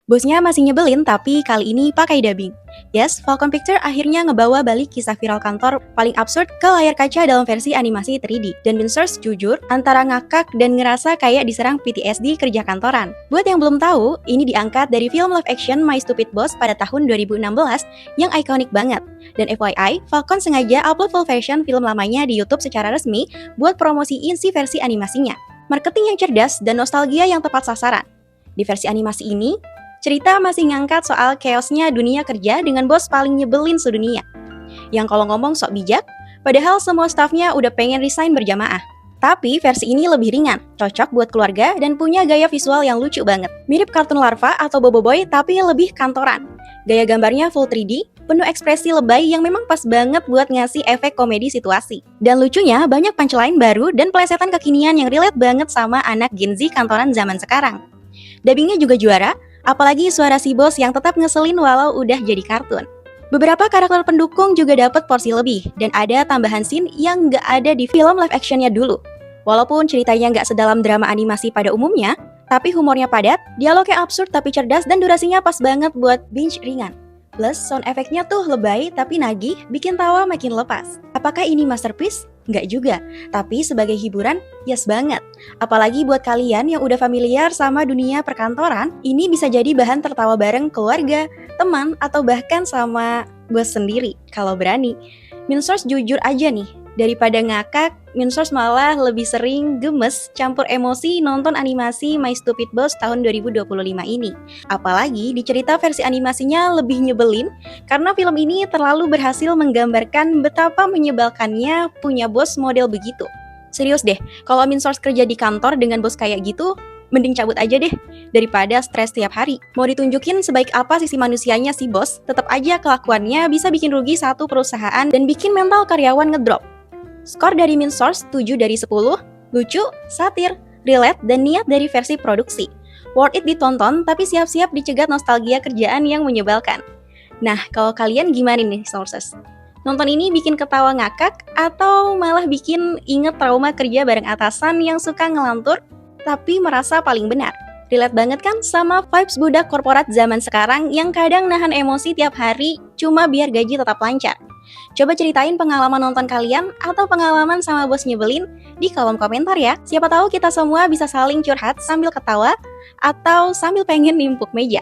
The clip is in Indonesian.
Bosnya masih nyebelin tapi kali ini pakai dubbing. Yes, Falcon Picture akhirnya ngebawa balik kisah viral kantor paling absurd ke layar kaca dalam versi animasi 3D. Dan Winsors jujur antara ngakak dan ngerasa kayak diserang PTSD kerja kantoran. Buat yang belum tahu, ini diangkat dari film live action My Stupid Boss pada tahun 2016 yang ikonik banget. Dan FYI, Falcon sengaja upload full version film lamanya di YouTube secara resmi buat promosiin si versi animasinya. Marketing yang cerdas dan nostalgia yang tepat sasaran. Di versi animasi ini, cerita masih ngangkat soal chaosnya dunia kerja dengan bos paling nyebelin sedunia. Yang kalau ngomong sok bijak, padahal semua stafnya udah pengen resign berjamaah. Tapi versi ini lebih ringan, cocok buat keluarga dan punya gaya visual yang lucu banget. Mirip kartun larva atau Boboiboy tapi lebih kantoran. Gaya gambarnya full 3D, penuh ekspresi lebay yang memang pas banget buat ngasih efek komedi situasi. Dan lucunya banyak punchline baru dan pelesetan kekinian yang relate banget sama anak Gen Z kantoran zaman sekarang. Dubbingnya juga juara, apalagi suara si bos yang tetap ngeselin walau udah jadi kartun. Beberapa karakter pendukung juga dapat porsi lebih, dan ada tambahan scene yang nggak ada di film live actionnya dulu. Walaupun ceritanya nggak sedalam drama animasi pada umumnya, tapi humornya padat, dialognya absurd tapi cerdas, dan durasinya pas banget buat binge ringan. Plus, sound efeknya tuh lebay tapi nagih, bikin tawa makin lepas. Apakah ini masterpiece? Nggak juga, tapi sebagai hiburan, yes banget. Apalagi buat kalian yang udah familiar sama dunia perkantoran, ini bisa jadi bahan tertawa bareng keluarga, teman, atau bahkan sama bos sendiri, kalau berani. Minsource jujur aja nih, daripada ngakak, Minsource malah lebih sering gemes campur emosi nonton animasi My Stupid Boss tahun 2025 ini. Apalagi di cerita versi animasinya lebih nyebelin karena film ini terlalu berhasil menggambarkan betapa menyebalkannya punya bos model begitu. Serius deh, kalau Minsource kerja di kantor dengan bos kayak gitu, mending cabut aja deh, daripada stres tiap hari. Mau ditunjukin sebaik apa sisi manusianya si bos, tetap aja kelakuannya bisa bikin rugi satu perusahaan dan bikin mental karyawan ngedrop. Skor dari Minsource 7 dari 10, lucu, satir, relate, dan niat dari versi produksi. Worth it ditonton, tapi siap-siap dicegat nostalgia kerjaan yang menyebalkan. Nah, kalau kalian gimana nih, Sources? Nonton ini bikin ketawa ngakak, atau malah bikin inget trauma kerja bareng atasan yang suka ngelantur, tapi merasa paling benar? Relate banget kan sama vibes budak korporat zaman sekarang yang kadang nahan emosi tiap hari cuma biar gaji tetap lancar. Coba ceritain pengalaman nonton kalian atau pengalaman sama bos nyebelin di kolom komentar ya. Siapa tahu kita semua bisa saling curhat sambil ketawa atau sambil pengen nimpuk meja.